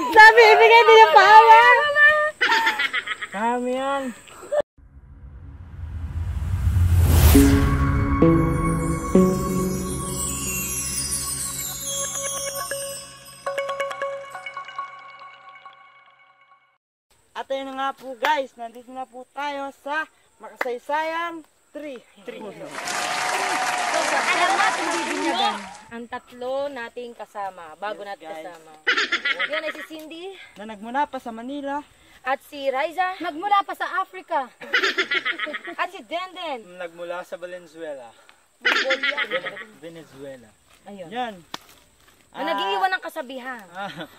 Sabi, ibigay din yung pawa. Kami yan. At ayun na nga po guys, nandito na po tayo sa Makasaysayang 3. Alam natin bibinyagan ang tatlo nating kasama, bago natin kasama. Yan ay si Cindy. Na nagmula pa sa Manila. At si Raiza. Nagmula pa sa Africa. At si Denden. Nagmula sa Valenzuela. Venezuela. Ayun. Yan. Nag-iiwan ng kasabihan.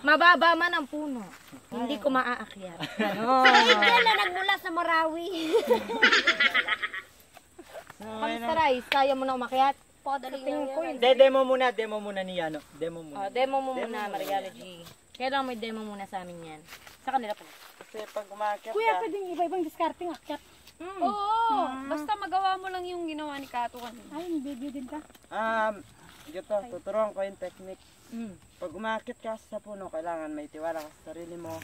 Mababa man ang puno, hindi ko maaakyat. Yan na nagmula sa Marawi. Kamusta Rais? Kaya mo na umakyat? Padali na yan. Demo muna ni Yano. Demo muna. Demo mo muna, Mariana G. Kailangan may demo muna sa amin yan. Sa kanila pa. Kasi pag umakyat Kuya, ka, pwedeng iba-ibang discarding akyat. Oo, basta magawa mo lang yung ginawa ni Kato kanina. Ay, video din ka. ito, tuturuan ko yung technique. Pag umakyat ka sa puno, kailangan may tiwala ka sa sarili mo.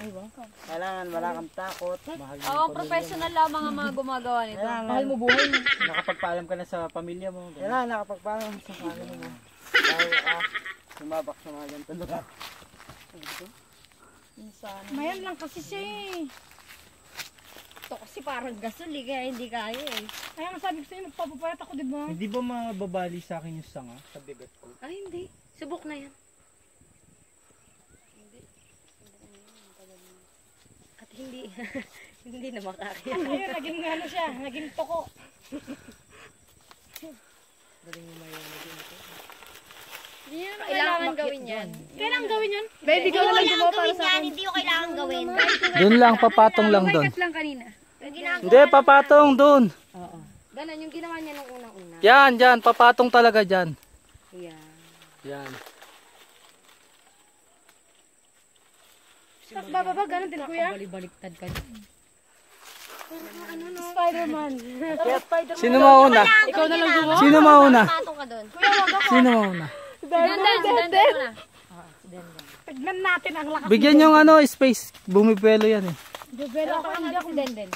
Kailangan wala kang takot. Mahal mo Oo, professional lamang ang mga gumagawa nito. Mahal mo buhay mo. Nakapagpaalam ka na sa pamilya mo. Kailangan nakapagpaalam sa family mo. Bago sumabak sa mga ganito lugar. Mayan lang kasi siya eh. Ito kasi parang gasol kaya hindi kaya eh. Kaya nga sabi ko sa'yo, magpapapayat ako, diba? Hindi ba mababali sa akin yung sanga sa bigat ko? Ay hindi. Subok na yan. At hindi, hindi na makakaya. Ayun, naging ano siya, naging toko. Hindi naman kailangan gawin yan. Kailangan gawin yun? Baby, Hindi ko kailangan gawin yan, hindi ko kailangan gawin. Doon lang, papatong lang doon. Lang kanina. Hindi, papatong doon. Oo. Ganon yung ginawa niya nung unang-una. Yan, dyan, papatong talaga dyan. Yan. Yan. Tapos bababa, ganun din kuya. Balik-baliktad ka dyan. Spider-Man. Sino mauna? Ikaw na lang gumawa. Sino mauna? Patong ka doon. Sino mauna? Dandan na. Tignan natin ang lakas. Bigyan yung ano, space. Bumipelo yan eh. Pero ako hindi ako Denden.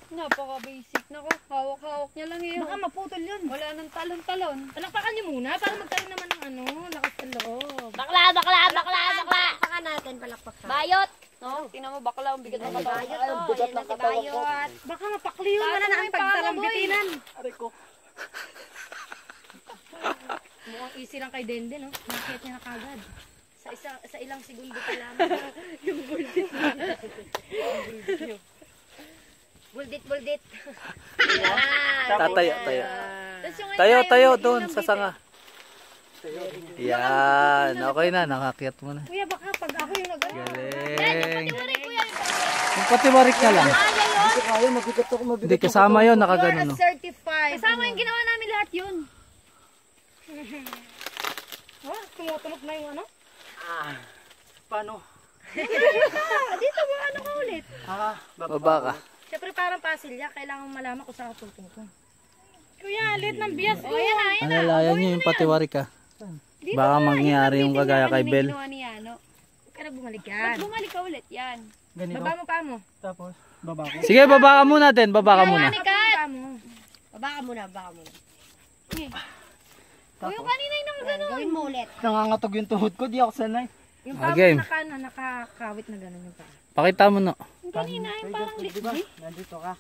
Napaka-basic. Naku, hawak-hawak niya lang yun. baka maputol yun. Wala nang talon-talon. Palakpakan niyo muna para magkaroon naman ng ano, lakas ng loob. Bakla. Palakpakan natin, palakpak ka. Bayot! No, tingnan mo, bakla, ang bigat ng katawan. Bigat ng katawan. Baka mapakli yun na ang pagsalambitinan. Aray ko. Mukhang easy lang kay Denden, no? Makikita niya na kagad. Sa ilang segundo pa lamang. Yung buldit. Buldit. Tatayo. Tapos yung Tayo doon sa sanga. Yan, okay na, nakakyat mo na. Kuya, baka pag ako yung nag-ano. Galing. Yung patiwarik ka lang. Hindi kaya, mabigat ako, mabigat. Hindi, kasama yun, nakagano no. Certified. kasama yung ginawa namin lahat yun. Oh, tumutulog na yung ano? Paano? Dito mo, ano ka ulit? Baba ka. Siyempre parang pasilya, kailangan malaman kung saan ka tutungkol. Kuya, lit ng bias ko. Alalayan nyo yung patiwarik ka. Baka mangyari yung kagaya kay Bel. Ginawa ni Yano. Huwag ka na bumalik yan. Bumalik ka ulit, yan. Ganito. Baba mo pa mo. Tapos, baba ko. Sige, baba ka muna din. Baba ka muna. Baka muna. O yung kanina yung gano'n. Gawin mo ulit. Nangangatog yung tuhod ko, di ako sanay. Yung Okay. paa mo nakakawit na gano'n yung paa. Pakita mo no. Yung kanina yung parang Diba? Nandito ka.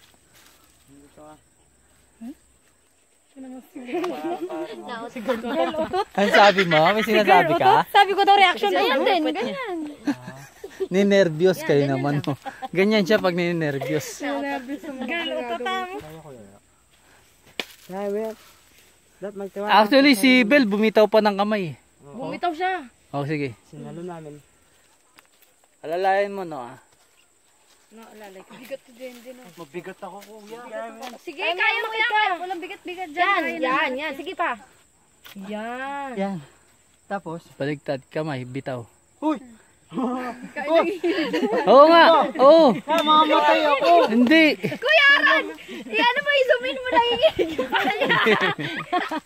Ano sabi mo? May sinasabi ka? Sabi ko daw reaction na Ayan din, ganyan. Ninervyos kayo naman. No? Ganyan siya pag ninervyos. Girl, utatang. Actually, si Bel bumitaw pa ng kamay. Bumitaw siya. Oh, sige. Sinalo namin. Alalayan mo no. Naalalay ko. Bigat din din. Mabigat ako, kuya. Sige, kaya mo yan. Walang bigat-bigat dyan. Yan. Sige pa. Yan. Yan. Tapos? Baligtad, kamay, bitaw. Uy! Oo nga! Oo! Mamamatay ako! Hindi! Kuya Aran! Ano ba, isumin mo lang yung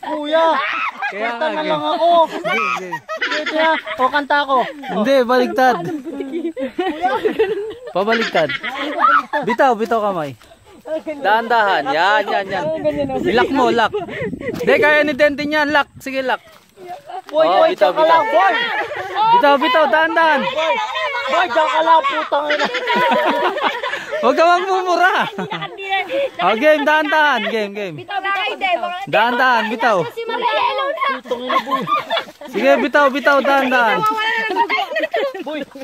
Kuya! Kaya Kanta na game. lang ako. Game. O, kanta ako. Hindi, baligtad. Pabaligtad. Bitaw kamay. Dahan-dahan. Yan. Ilak mo, lock. Hindi, kaya ni Denden yan. Lock. Sige, lock. Boy, Oh, bitaw. boy. Bitaw, dahan-dahan. Boy, diyan ka lang, putang ina. Huwag ka magmumura. Oh, game, dahan-dahan. Game. Dahan-dahan, bitaw. Putang ina, boy. Sige, bitaw, dahan-dahan.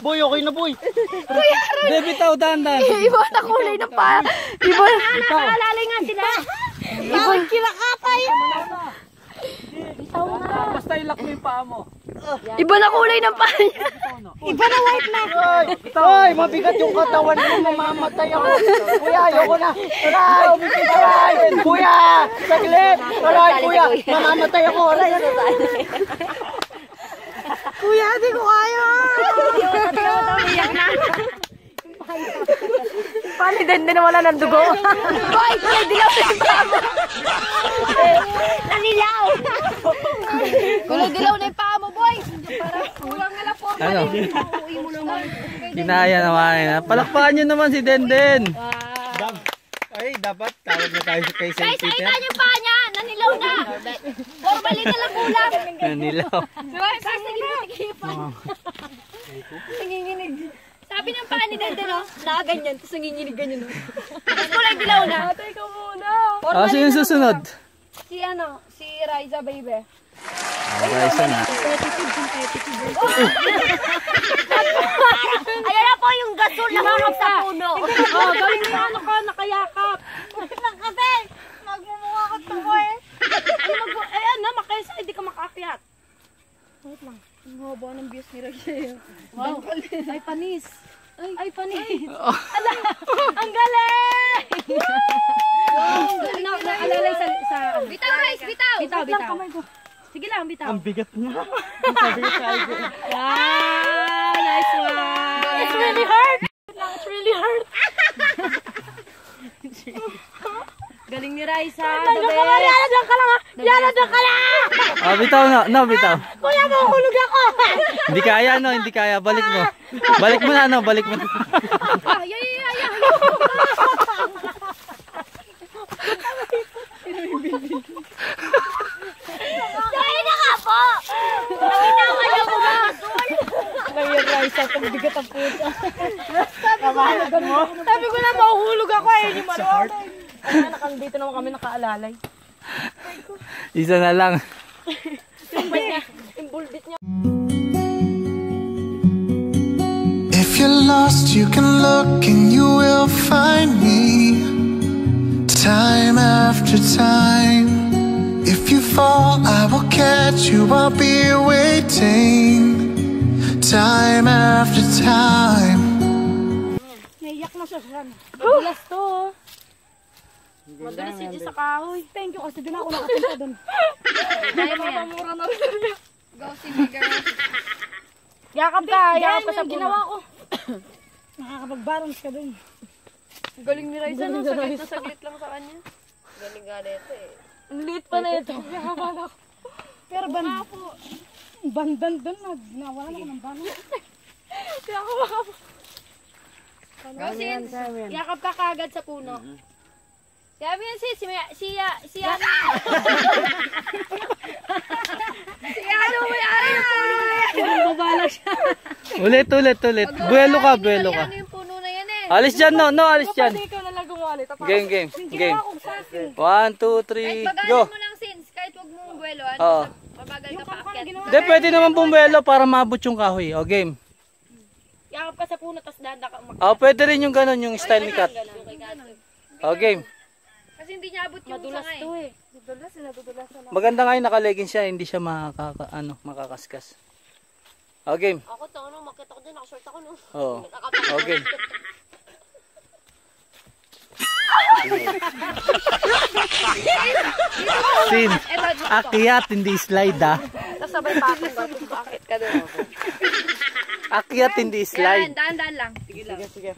Boy, okay na, boy. Hindi, bitaw, dahan-dahan. Iba na kulay ng pa. Iba. Nakalalay nga sila. Iba. Kinakatay. Basta ilak mo yung paa mo. Iba na kulay ng pa niya. Iba na white na. Ay, mabigat yung katawan ko, mamamatay ako. Kuya, ayoko na. Aray! Kuya! Saglit! Aray, kuya! Mamamatay ako. Aray! Kuya, di ko kaya. Paano din na wala ng dugo? Boy, kulay dilaw na yung paa mo. Nanilaw. Kulay dilaw na yung paa mo, boy. Kulang nga lang po. Ano? Kinaya naman. Palakpakan nyo naman si Denden. Ay, dapat tawag na tayo kay St. Guys, Peter. nakita niyo pa niya. Nanilaw na. Formalin na lang kulang. Nanilaw. Nanginginig. Sabi ng paa ni Dende, no? Nakaganyan, tapos nanginginig ganyan, no? Tapos kulay dilaw na. Atay ka muna. Ah, sino yung susunod? Si Riza, baby. Raisa na. Ayan na po yung gasol na harap sa puno. Oh, gawin mo ano ka, nakayakap. Kasi, magmumukha ka to ko eh. Ayan na, makaysa, hindi ka makakyat. Wait lang. Ang haba ng views ni Raisa. Wow. Ay, panis. Ay, panis. Ala, ang galing! Naalalay sa Bitaw, Rice, bitaw! Bitaw. Sige lang, bitaw. Ang bigat niya. Wow, nice one. It's really hard. It's really hard. Galing ni Raisa. Yana, dyan ka lang ha. Yana, dyan ka lang. Ah, bitaw na. No, bitaw. Kuya, mahuhulog ako. Hindi kaya, no? Hindi kaya. Balik mo. Balik mo na, no? Balik mo na. Dahil na nga po. Nakinawa niyo ko ba? Ngayon, Raisa, pagbigat ang puta. Sabi ko na mahuhulog ako eh. Hindi malawag. Ay, dito naman kami nakaalalay. Isa na lang. If you're lost, you can look and you will find me time after time. If you fall, I will catch you, I'll be waiting time after time. Naiyak na siya. Madulas to. Madulas yun sa kahoy. Thank you kasi din ako nakapunta doon. Kaya mo yan. Go, sige, girl. Yakap ka sa puno. Ginawa ko. Nakakapag-balance ka doon. Galing ni Raisa, no? Saglit lang sa kanya. Galing nga nito eh. Ang liit pa na ito. Pero bandan doon. Nawala ako ng bandan. Go, Sin. Yakap ka kagad sa puno. Sabi yan, sis. Siya. Ano may-ari ng puno na yan? Babala siya. Ulit. Buelo ka. Ano yung puno na yan eh? Alis dyan, no? Alis dyan. Ikaw na lang gumali. Game. Ginawa kong sasin. 1, 2, 3, go. Pagalan mo lang, Sins. Kahit wag mong buwelo. Oo. Pabagal ka pa akyat. Hindi, pwede naman bumelo para maabot yung kahoy. O, game. Yakap ka sa puno, tapos danda ka. O, pwede rin yung ganun, yung style ni Kat. O, game. Kasi hindi niya abot yung Madulas sangay. to eh. Maganda nga yung naka-leggings siya, hindi siya makakaskas. O, game. Ako to, makita ko din. Nakashort ako no. Oo. O, game. Sin, akyat, hindi slide ah. Tapos sabay pa akong bato. Bakit ka doon? Akyat, hindi slide. Yan, daan lang. Sige.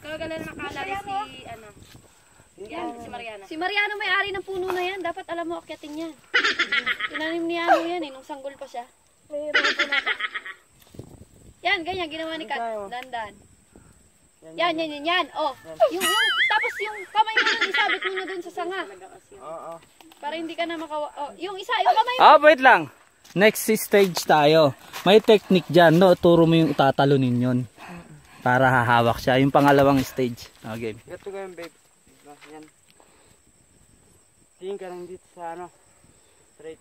Kaya ganun nakaalala si, ano. Yan, si Mariana. Si Mariano may-ari ng puno na yan. Dapat alam mo, akyatin yan. Tinanim ni Ano yan nung sanggol pa siya. Yan, ganyan, ginawa ni Kat. Dandan. Yan. Oh, tapos yung kamay mo nun, isabit mo na dun sa sanga. Oo. Para hindi ka na makawa... Oh, yung kamay Ah, wait lang. Next stage tayo. May technique dyan, no? Turo mo yung tatalunin yun. Para hahawak siya. Yung pangalawang stage. Okay. Ito ko yung babe. Yan. Tingin ka lang dito sa ano. Straight.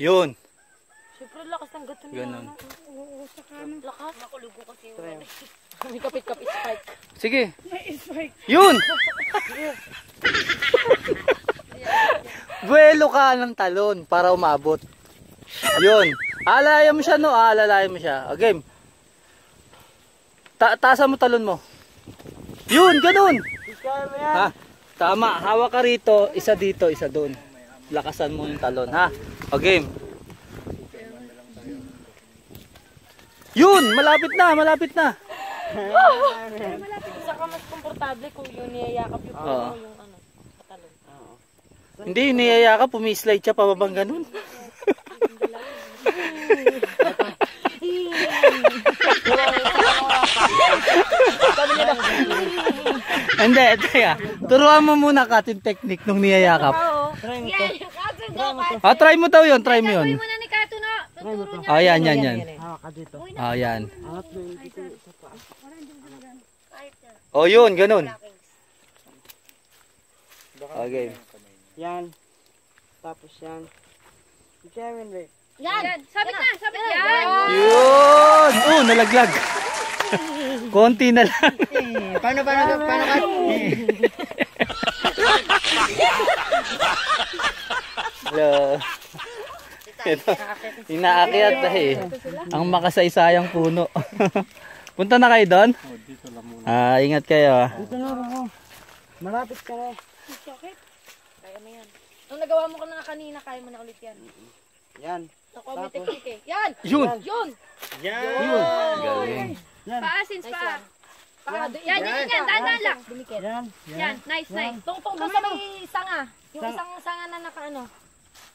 Yun. Siyempre, lakas ng gato niya. Ganun. Lakas. Nakulugo kasi yung Try. May kapit-kapit spike. Sige. Yun! Buwelo ka ng talon para umabot. Yun. Alalayan mo siya, no? Alalayan mo siya. Okay. Taasan mo talon mo. Yun, ganun. Ha? Tama. Hawak ka rito. Isa dito, isa doon. Lakasan mo yung talon, ha? Okay. Yun! Malapit na. Isa ka mas komportable kung yun niyayakap yung puno Oo. yung ano, katalon. Hindi, niyayakap. Pumislide siya pababang ganun. Hindi, teka. Turuan mo muna Kat yung technique nung niyayakap. Try mo to. Yan, yung kaso daw. Try mo daw yun, try mo yun. Gawin mo na ni Kato na. Tuturo niya. Oh, yan. Hawak ka dito. Oh, yan. Angat mo yung dito sa paa. Oh, yun, ganun. Okay. Yan. Tapos yan. Kevin, babe. Yan. Sabit na. Yan. Yun! Oh, nalaglag. Konti na lang. Paano ka? Hello. Ito, inaakyat eh. Ang makasaysayang puno. Punta na kayo doon? Ingat kayo. Dito na ako. Malapit ka na. Kaya mo yan. Nung nagawa mo ka na kanina, kaya mo na ulit yan. Yan. Nakuha mo yung technique eh. Yan! Yun! Yun! Galing. Paa, since paa. Yan. Dahan lang. Yan. Yan, nice. Tungtong doon sa may sanga. Yung isang sanga na nakaano.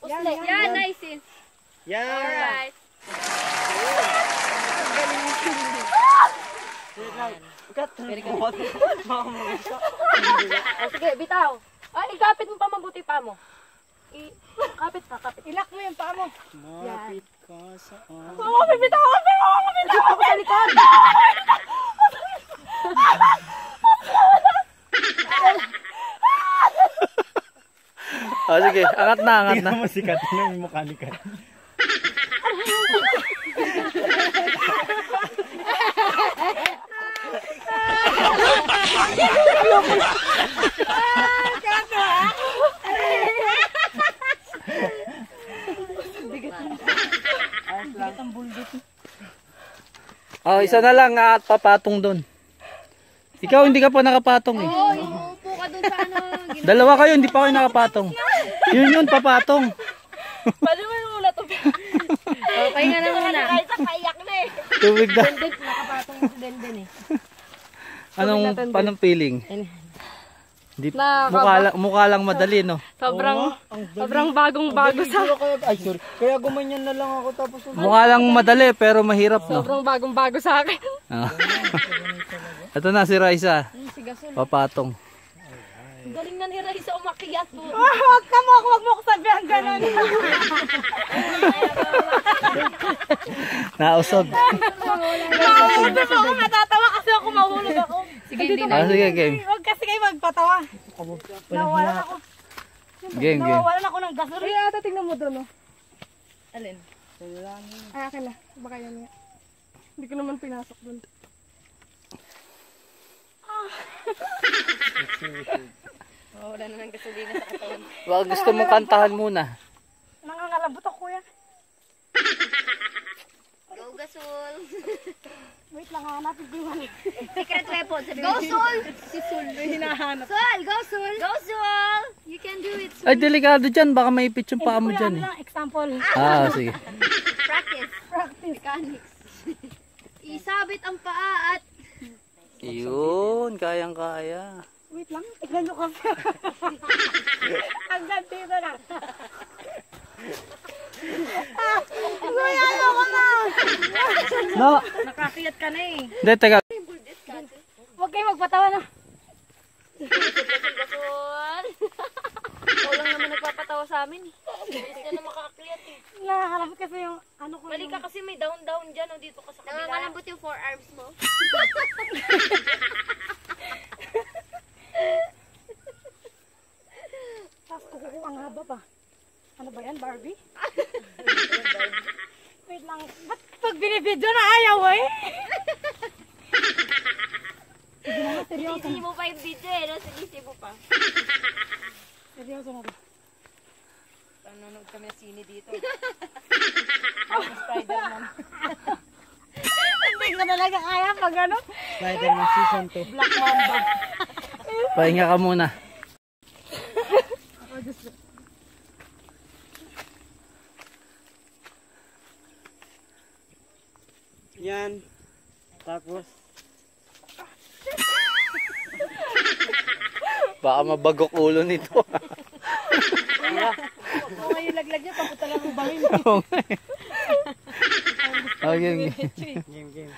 Usle. Yan, nice since. Yan. Alright. O sige, bitaw. Ikapit mo pa mabuti pa mo. Kapit pa. Ilak mo yung paa mo. Malapit ka sa Bitaw ko sa likod. Oh, sige, angat na. Masikat na yung mukha ni Kat. Oh, isa na lang at papatong doon. Ikaw hindi ka pa nakapatong eh. Oo, umuupo ka dun sa ano. Dalawa kayo, hindi pa kayo nakapatong. Yun, papatong. Pwede mo yung ulat. Pahinga na muna. Paiyak na eh. Tubig na. Nakapatong si Denden eh. Anong feeling? Di, Nakaka- mukha lang madali, no? Sobrang bagong-bago sa... Ay, sorry. Kaya gumanyan na lang ako tapos... Mukha lang madali, pero mahirap, no? Sobrang bagong-bago sa akin. Ah. Ito na si Raisa. Si Gasol. Papatong. Galing na ni Raisa umakyat po. Huwag mo ako sabihan ganun. Nausog. Mahulog ako, matatawa kasi ako mahulog ako. Sige, hindi na. Sige, game. Huwag kasi kayo magpatawa. Nawalan ako. Game. Nawawalan ako ng gasol. Ay, ata tingnan mo doon, no? Alin? Ay, akin na. Baka yan nga. Hindi ko naman pinasok doon. Wala na ng gasolina sa katawan. Baka gusto mong kantahan muna. Nangangalabot ako yan. Go, Gasol. Wait lang, hanapin ko yung Secret weapon. Go, Sol! si Sul. May hinahanap. Sol! Go, Sol! Go, Sol! You can do it, Sol. Ay, delikado dyan. Baka maipit yung paa mo dyan. lang, example. Sige. Practice. Mechanics. Isabit ang paa at Yun, kayang-kaya. Wait lang, tignan nyo kasi. Hanggang dito na. Kuya, ano ko na? No! Nakakiyat ka na eh. Hindi, teka. Huwag kayo magpatawa na. Gasol. Ikaw lang naman nagpapatawa sa amin eh. Hindi ka na makaakyat eh. Nakakalapit kasi yung ano ko. Mali ka kasi may down-down dyan o dito ka sa kabila. Nangangalambot yung forearms mo. Tapos kukuha ang haba pa. Ano ba yan, Barbie? Wait lang. Ba't pag binibidyo na ayaw eh? Sige na, seryoso. Sinisi mo pa yung video eh, no? Sinisi mo pa. Seryoso na ba? Nanonood kami na sine dito. Spider-Man. Hindi ko talaga kaya pag ano. Spider-Man Season 2. Black Mamba. Pahinga ka muna. Yan. Tapos, Baka mabagok ulo nito. Oo nga yung laglag niya, papunta lang ang bangin. Okay. game.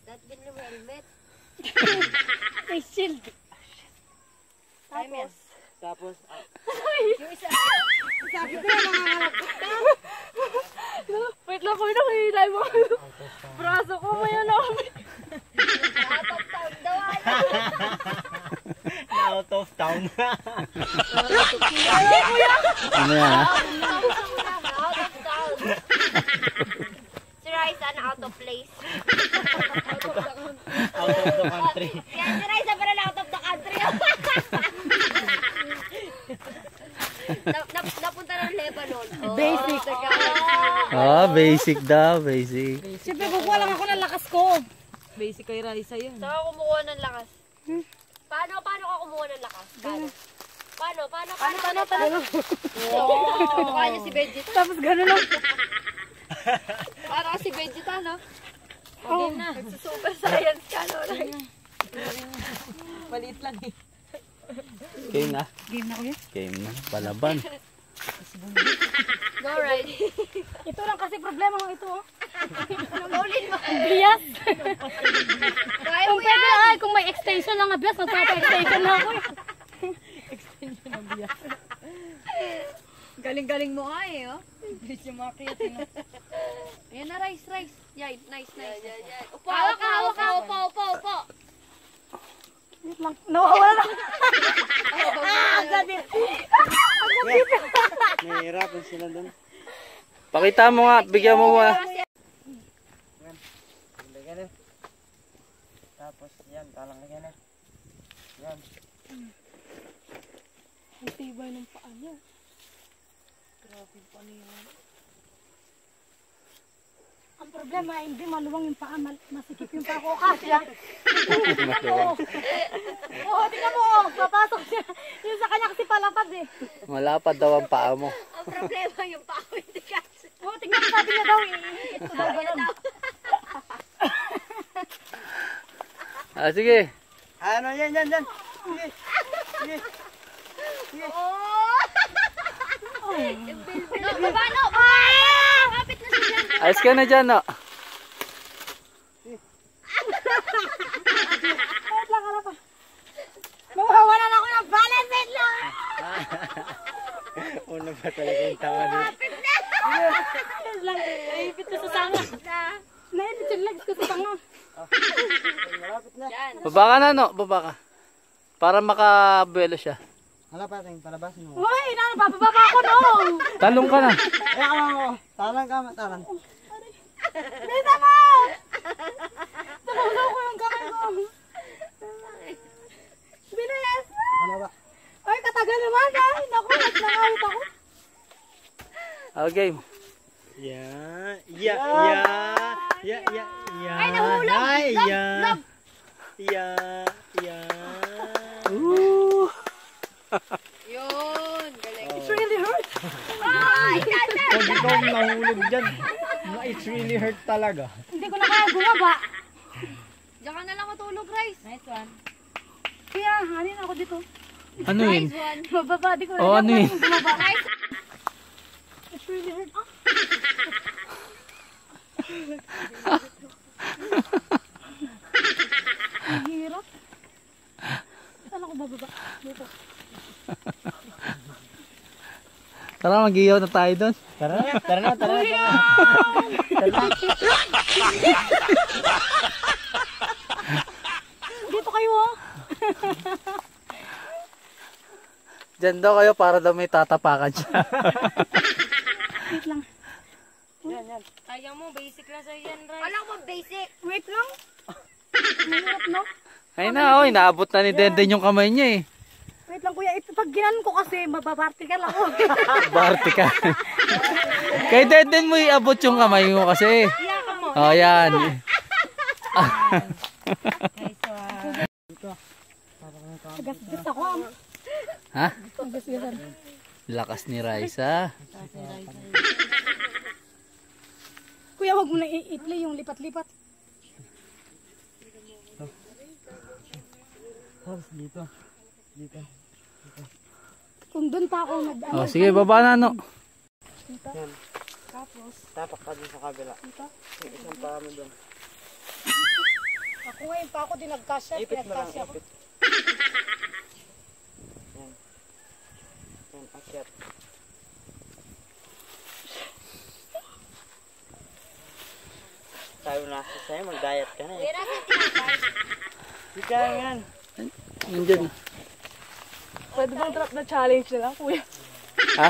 That bin yung helmet. May shield. Tapos, Yung isa. Sabi ko na nakakalap. Wait lang, kuya, nakihilay mo. Braso ko, maya na kami. out of town. Ano yan ha? Out of town. Si Raisa na out of place. Out of the country. Yan, si Raisa pa na out of the country. Napunta ng Lebanon. Basic. Ah, basic daw, basic. Siyempre, kukuha lang ako ng lakas ko. Basic kay Raisa yun. Saan ka kumukuha ng lakas? Paano ka kumuha ng lakas? Paano? Mukha niya si Vegeta. Tapos gano'n lang. Para si Vegeta, no? Oh. Game na. Super science ka, no? Maliit lang eh. Game na. Game na ko yan. Game na. Palaban. Go, right. Ito lang kasi problema ko ito. Oh. Maulin mo. Bias. Kaya Kung mo pwede yan. ay, kung may extension lang na bias, magpapa-extension na ako eh. Galing-galing mo nga eh, oh. Bilis yung mga kiyatin, oh. Ayan na, Rice. Yan, nice. Yan. Hawak ka. Upo. Wait lang. Nawawala na. Agad eh. Nahihirapan sila doon. Pakita mo nga, bigyan mo nga. Ganun. Tapos yan, talang na ganun. Yan. Ang tibay ng paa niya. Ang problema, hindi maluwang yung paa, masikip yung paa ko kasi ah. Tingnan mo. Oo, tingnan mo. Papasok siya. Yung sa kanya kasi palapad eh. Malapad daw ang paa mo. Ang problema yung pao, hindi kasi. Oo, tingnan mo, sabi niya daw eh. Ito daw ganun. Ah, sige. Ano yan. Sige. No, baba, no. Kapit na siya. Ayos ka na dyan, no? Wait lang, ano pa. Mawawalan ako ng balance. Wait lang. Una pa talaga yung tama doon. Wait lang. Naipit ko sa sanga. Naipit yung legs ko sa sanga. Malapit na. Baba ka na, no? Baba ka. Para makabuelo siya. Malapating, palabasin mo. Uy, bababa ako no. Talong ka na. Ayan ka mo. Talang. Bisa mo. Talaga ko yung kamay ko. Bilis. Ano ba? Ay, katagal naman ay. Naku, nagkakawit ako. Oh, game. Yeah. Ay, nahulog. Yun, galing. It's really hurt. Pag ikaw nahulog dyan, it's really hurt talaga. Hindi ko na kaya bumaba. Diyan ka na lang matulog, Rice. Nice one. Kaya, hanin ako dito. Ano yun? Mababadi ko. Oh, ano yun? Rice. It's really hurt. Ang hirap. Saan ako bababa? Dito. Tara, mag-iyaw na tayo doon. Tara na. Dito kayo oh. Diyan daw kayo para daw may tatapakan siya. Wait lang. Ayaw mo, basic lang sa'yo yan, Rice. Alam mo, basic. Wait lang. Mahirap no? Ay na, oy, naabot na ni Denden yung kamay niya eh. Wait lang kuya. Ito pag ginan ko kasi mababartical ako. Barte ka. Kay Denden mo iabot yung kamay mo kasi. Iyakan mo. Oh, yan. Nice one. Gas-gas ako. Ha? Gas-gasan. Lakas ni Raisa. Kuya, wag mo na i-play yung lipat-lipat. Tapos dito. Kung doon pa ako nag Oh, sige, baba na no. Yan. Tapak ka dun sa kabila. Yung isang paa mo dun. Ako ngayon pa ako din nagkasya. Ipit mo lang, Pinagkasya ako. ipit. Yan. Yan, akyat. Sabi mo na sa'yo, mag-diet ka na eh. Ika yan. Nandiyan. Pwede bang drop na challenge na lang, kuya? Ha?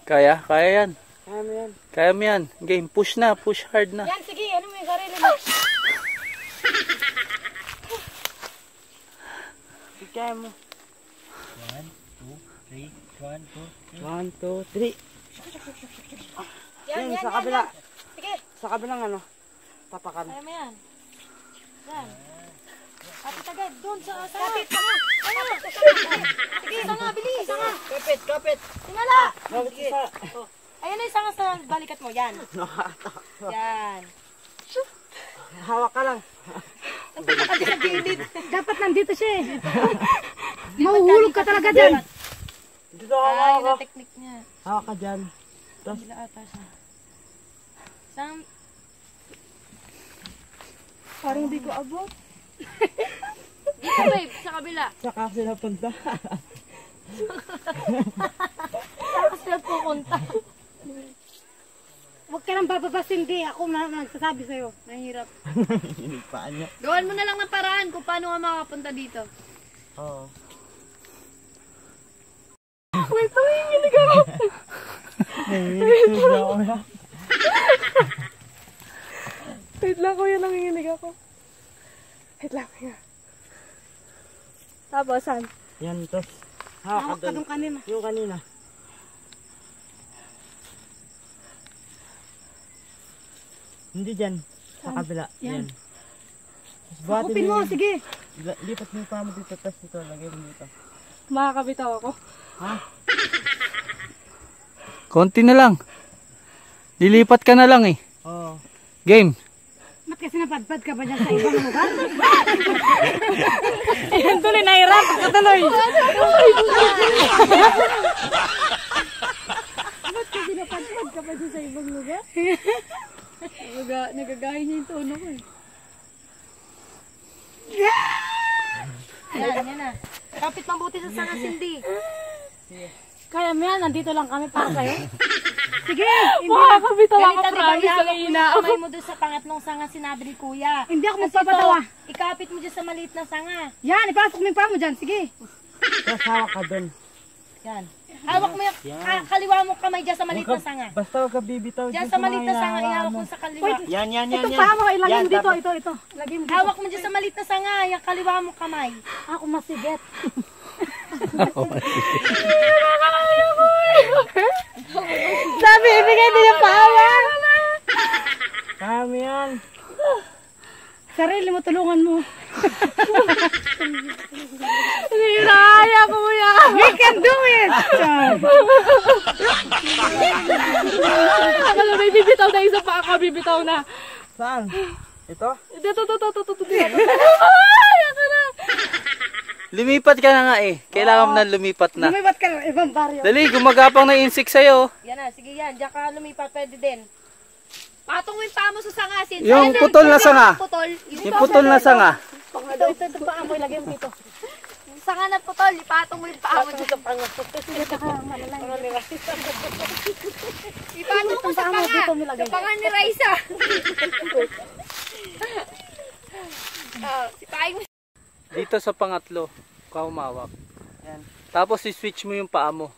Kaya? Kaya yan. Kaya mo yan. Kaya mo yan. Game, push na. Push hard na. Yan, sige. Ano mo yung sarili mo? Kaya mo. 1, 2, 3. Yan, sa kabila. Sige. Sa kabilang ano. Tapakan. Kaya mo yan. Yan. Kapit agad. Doon sa kapit. Sanga. Sige, sanga. Bilis. Sanga. Kapit. Tingala. Bakit isa? Ayan na yung sanga sa balikat mo. Yan. Yan. Hawak ka lang. Dapat nandito siya eh. Mahuhulog ka talaga dyan. Dito ka hawak ka. Technique niya. Hawak ka dyan. Tapos, Sila ata siya. Sam, Parang hindi ko abot. Dito, babe. Sa kabila. saka sila punta. Tapos sila pupunta. Huwag ka nang bababas, hindi. Ako na nagsasabi sa'yo. Mahirap. Hinigpaan niya. Gawan mo na lang ng paraan kung paano ka makapunta dito. Oo. Wait, nanginginig ako. Wait lang, kuya, nanginginig ako. Wait lang, kuya. Tapos, saan? Yan, tapos hawak Hawak ka ka dun. nung kanina. Yung kanina. Hindi dyan. Sa kabila. Yan. Tapos buhatin Sakupin mo, sige. Lipat mo pa mo dito. Tapos dito. Lagay mo dito. Makakabitaw ako. Konti na lang. Lilipat ka na lang eh. Oo. Game. Ba't kasi napadpad ka ba dyan sa ibang lugar? Ayan tuloy, nahirap ka tuloy. Ba't kasi napadpad ka ba dyan sa ibang lugar? Nagagahin niya yung tono ko eh. yan na. Kapit mabuti sa sanga, Cindy. Kaya mo yan, nandito lang kami para sa'yo. Sige, hindi makakabitaw ako, Ganito, promise diba, lang yung ina. kamay mo doon sa pangatlong sanga, sinabi ni Kuya. Hindi ako Kasi magpapatawa. ito, ikapit mo dyan sa maliit na sanga. Yan, ipasok mo yung paa mo dyan, sige. Tapos hawak ka dun. Yan. Hawak mo yung kaliwa mo kamay dyan sa maliit na sanga. Basta huwag ka bibitaw Dyan dun sa maliit na mga sanga, hinahawakan ihawak mo. mo sa kaliwa. Wait, Yan. itong paa mo, ilagay mo Yan, dito, tapos- ito. Lagay mo dito. Hawak mo dyan sa maliit na sanga, yung kaliwa mo kamay. Ako masigit. Sabi, ibigay din yung paa mo. Kaya mo yan. Sarili mo, tulungan mo. Hiraya ko mo yan. We can do it. Akala may bibitaw na isa pa ako, bibitaw na. Saan? Ito? Lumipat ka na nga eh. Kailangan mo na lumipat na. Lumipat ka ng ibang baryo. Dali, gumagapang na insect sa'yo. Yan na, sige yan. Diyan ka lumipat, pwede din. Patong mo yung paa mo sa sangasin. Yung putol na sanga. Putol. Yung putol na sanga. Ito paa mo, ilagay mo dito. Yung sanga na putol, ipatong mo yung paa mo dito. Ipatong mo sa panga. Sa panga ni Raisa. Sipahin mo. Dito sa pangatlo, ka humawak. Yan. Tapos i-switch mo yung paa mo.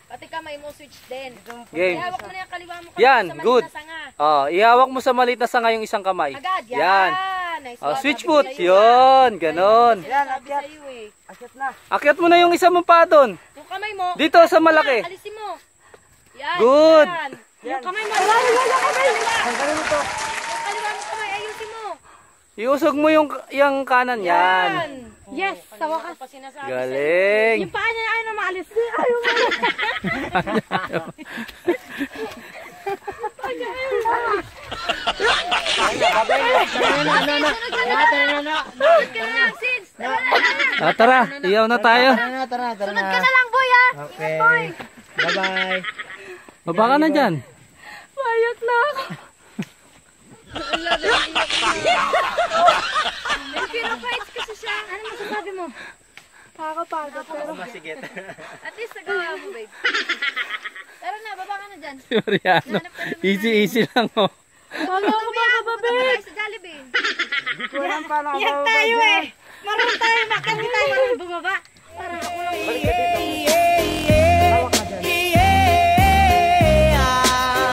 Pati kamay mo, switch din. Game. Ihawak mo na yung kaliwa mo Yan, sa maliit good. na sanga. Oh, ihawak mo sa maliit na sanga yung isang kamay. Agad, yan. Yan. Nice Oh, one. switch Sabi foot. ko sa'yo, Yun, ganon. Yan, Sabi akyat. sa'yo eh. Akyat na. Akyat mo na yung isa mong paa doon. Yung kamay mo. Dito sa malaki. Alisin mo. Yan. Good. Yan. Yan. Yung kamay mo. Kaliwa. Tanggalin mo to. Yung kaliwa mo kamay, ayusin mo. Iusog mo yung kanan. Yan. Yes, sa wakas. Pa sinasabi Galing. Yung paa niya ayaw na maalis. Ayaw Sunod ka na lang, Sis. Tara, iyaw na tayo. Tara Sunod ka na lang, boy, ah. Okay. Bye-bye. Baba ka na dyan. Payat na ako. May pinafights kasi siya. Ano masasabi mo? Nakakapagod pero. Masigit. At least nagawa mo, babe. Tara na, baba ka na dyan. Mariano. Easy lang oh. Wala ko ba Punta pa tayo sa Jollibee. Walang paano Iyak tayo eh. Marunong tayo, makami tayo marunong bumaba. Para ako lang. Balik ka dito.